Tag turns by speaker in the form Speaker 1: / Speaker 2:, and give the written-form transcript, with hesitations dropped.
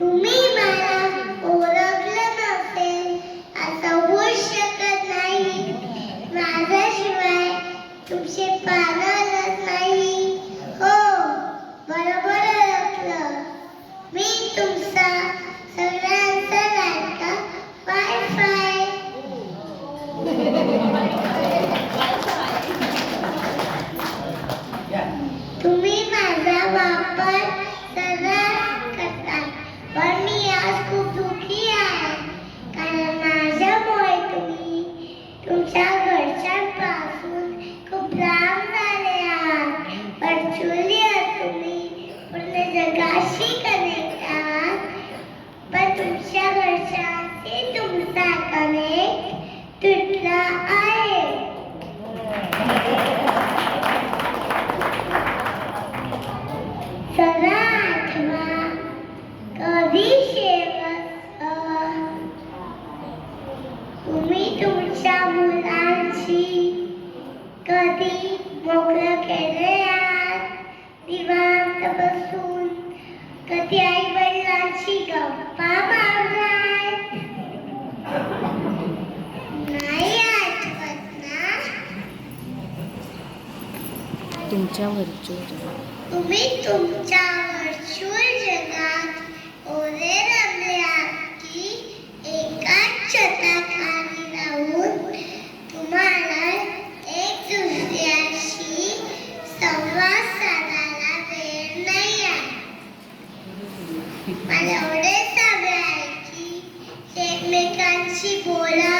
Speaker 1: तुम्ही मला ओळखलं नसेल असं होऊ शकत नाही. माझ्याशिवाय तुमचे पानच नाही. हो, बरोबर ओळखलं. मी तुमचा सगळ्यांचा लाडका वायफाय. तुम्ही माझा वापर सर्रास करता, पण मी आज खूप दुःखी आहे. कारण माझ्यामुळे तुम्ही तुमच्या घरच्यांपासून खूप लांब झाले आहात. व्हर्च्युअली तुम्ही पूर्ण जगाशी कनेक्ट आहात, पण तुमच्या घरच्यांशी तुमचा कनेक्ट तुटला आहे. जरा आठवा, कधी शेवट तुम्ही तुमच्या मुलांची कधी मोकळं केले आहात निवांत बसून? कधी आई वडिलांची गप्पा मारलाय? नाही आठवत ना?
Speaker 2: तुमच्या व्हर्च्युअल
Speaker 1: तुम्ही तुमच्या व्हर्च्युअल जगात ओले रमले आहात की एकाच छताखाली राहून तुम्हाला एक दुसऱ्याशी संवाद साधायला वेळ नाही आहे. मला एवढेच हवे आहे की एकमेकांशी बोला,